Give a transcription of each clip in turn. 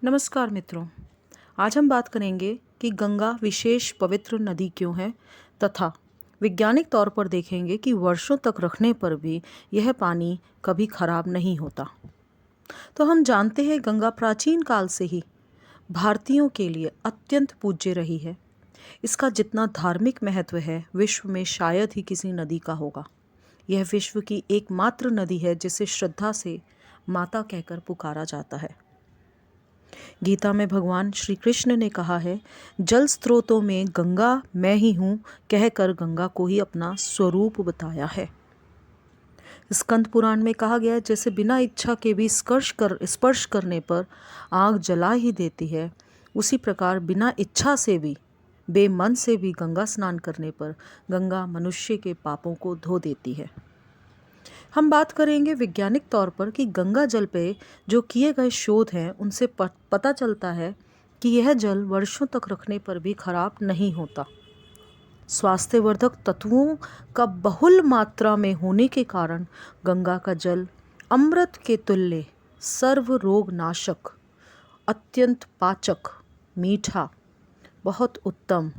नमस्कार मित्रों, आज हम बात करेंगे कि गंगा विशेष पवित्र नदी क्यों है तथा वैज्ञानिक तौर पर देखेंगे कि वर्षों तक रखने पर भी यह पानी कभी खराब नहीं होता। तो हम जानते हैं गंगा प्राचीन काल से ही भारतीयों के लिए अत्यंत पूज्य रही है। इसका जितना धार्मिक महत्व है विश्व में शायद ही किसी नदी का होगा। यह विश्व की एकमात्र नदी है जिसे श्रद्धा से माता कहकर पुकारा जाता है। गीता में भगवान श्री कृष्ण ने कहा है, जल स्रोतों में गंगा मैं ही हूँ कहकर गंगा को ही अपना स्वरूप बताया है। स्कंद पुराण में कहा गया है, जैसे बिना इच्छा के भी स्पर्श करने पर आग जला ही देती है, उसी प्रकार बिना इच्छा से भी बेमन से भी गंगा स्नान करने पर गंगा मनुष्य के पापों को धो देती है। हम बात करेंगे वैज्ञानिक तौर पर कि गंगा जल पे जो किए गए शोध हैं उनसे पता चलता है कि यह जल वर्षों तक रखने पर भी खराब नहीं होता। स्वास्थ्यवर्धक तत्वों का बहुल मात्रा में होने के कारण गंगा का जल अमृत के तुल्य, सर्व रोग नाशक, अत्यंत पाचक, मीठा, बहुत उत्तम,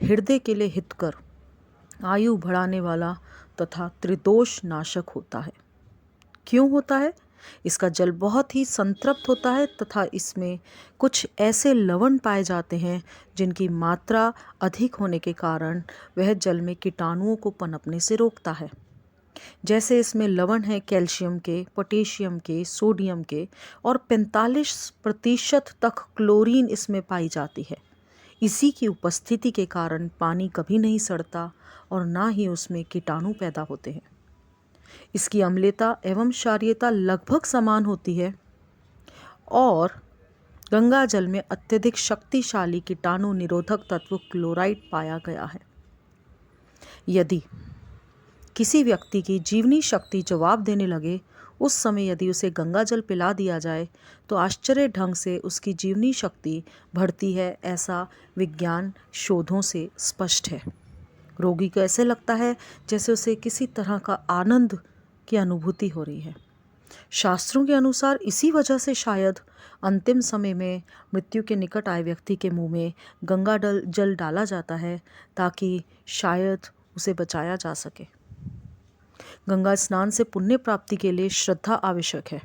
हृदय के लिए हितकर, आयु बढ़ाने वाला तथा त्रिदोष नाशक होता है। क्यों होता है? इसका जल बहुत ही संतृप्त होता है तथा इसमें कुछ ऐसे लवण पाए जाते हैं जिनकी मात्रा अधिक होने के कारण वह जल में कीटाणुओं को पनपने से रोकता है। जैसे इसमें लवण है कैल्शियम के, पोटेशियम के, सोडियम के और 45% तक क्लोरीन इसमें पाई जाती है। इसी की उपस्थिति के कारण पानी कभी नहीं सड़ता और ना ही उसमें कीटाणु पैदा होते हैं। इसकी अम्लता एवं क्षारीयता लगभग समान होती है और गंगा जल में अत्यधिक शक्तिशाली कीटाणु निरोधक तत्व क्लोराइड पाया गया है। यदि किसी व्यक्ति की जीवनी शक्ति जवाब देने लगे, उस समय यदि उसे गंगा जल पिला दिया जाए तो आश्चर्य ढंग से उसकी जीवनी शक्ति बढ़ती है, ऐसा विज्ञान शोधों से स्पष्ट है। रोगी को ऐसे लगता है जैसे उसे किसी तरह का आनंद की अनुभूति हो रही है। शास्त्रों के अनुसार इसी वजह से शायद अंतिम समय में मृत्यु के निकट आए व्यक्ति के मुंह में गंगा जल डाला जाता है ताकि शायद उसे बचाया जा सके। गंगा स्नान से पुण्य प्राप्ति के लिए श्रद्धा आवश्यक है।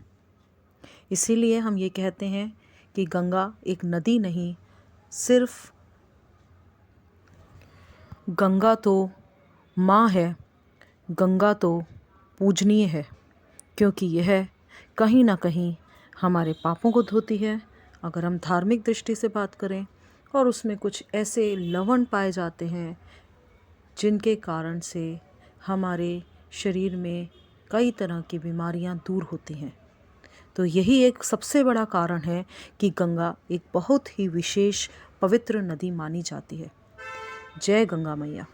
इसीलिए हम ये कहते हैं कि गंगा एक नदी नहीं, सिर्फ गंगा तो माँ है, गंगा तो पूजनीय है, क्योंकि यह कहीं ना कहीं हमारे पापों को धोती है। अगर हम धार्मिक दृष्टि से बात करें, और उसमें कुछ ऐसे लवण पाए जाते हैं जिनके कारण से हमारे शरीर में कई तरह की बीमारियां दूर होती हैं। तो यही एक सबसे बड़ा कारण है कि गंगा एक बहुत ही विशेष पवित्र नदी मानी जाती है। जय गंगा मैया।